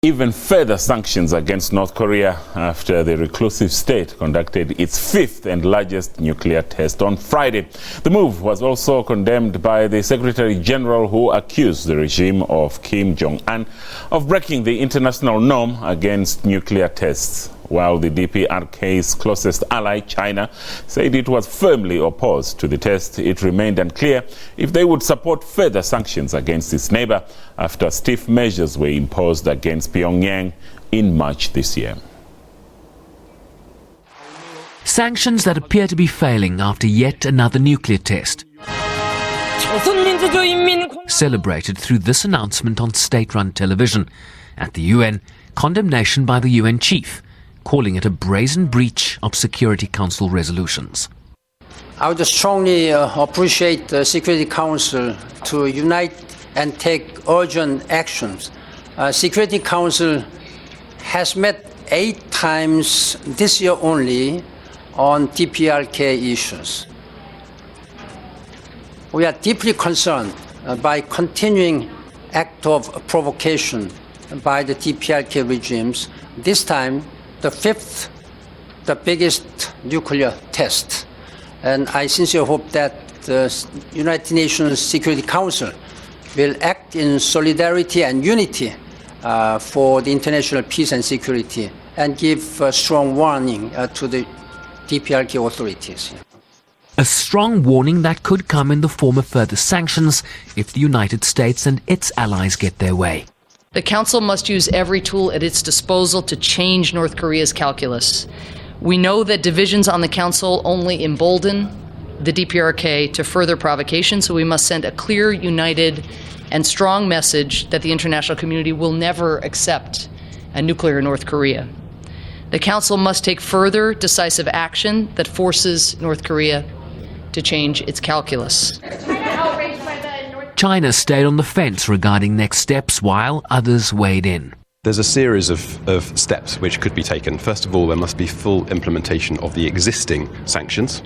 Even further sanctions against North Korea after the reclusive state conducted its fifth and largest nuclear test on Friday. The move was also condemned by the Secretary General, who accused the regime of Kim Jong-Un of breaking the international norm against nuclear tests, while the DPRK's closest ally, China, said it was firmly opposed to the test. It remained unclear if they would support further sanctions against its neighbour after stiff measures were imposed against Pyongyang in March this year. Sanctions that appear to be failing after yet another nuclear test. Celebrated through this announcement on state-run television. At the UN, condemnation by the UN chief, calling it a brazen breach of Security Council resolutions. I would strongly appreciate the Security Council to unite and take urgent actions. Security Council has met 8 times this year only on DPRK issues. We are deeply concerned by continuing act of provocation by the DPRK regimes, this time the fifth, the biggest nuclear test. And I sincerely hope that the United Nations Security Council will act in solidarity and unity for the international peace and security, and give a strong warning to the DPRK authorities. A strong warning that could come in the form of further sanctions if the United States and its allies get their way. The Council must use every tool at its disposal to change North Korea's calculus. We know that divisions on the Council only embolden the DPRK to further provocation, so we must send a clear, united, and strong message that the international community will never accept a nuclear North Korea. The Council must take further decisive action that forces North Korea to change its calculus. China stayed on the fence regarding next steps, while others weighed in. There's a series of steps which could be taken. First of all, there must be full implementation of the existing sanctions.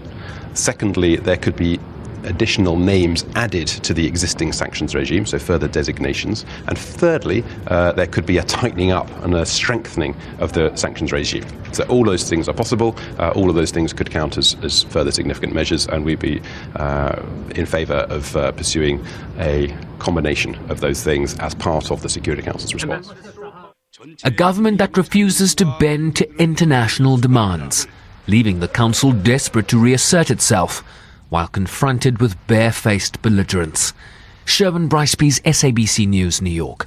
Secondly, there could be additional names added to the existing sanctions regime, so further designations. And thirdly, there could be a tightening up and a strengthening of the sanctions regime. So all those things are possible. All of those things could count as further significant measures, and we'd be in favour of pursuing a combination of those things as part of the Security Council's response. A government that refuses to bend to international demands, leaving the Council desperate to reassert itself while confronted with barefaced belligerence. Sherwin Briceby's SABC News, New York.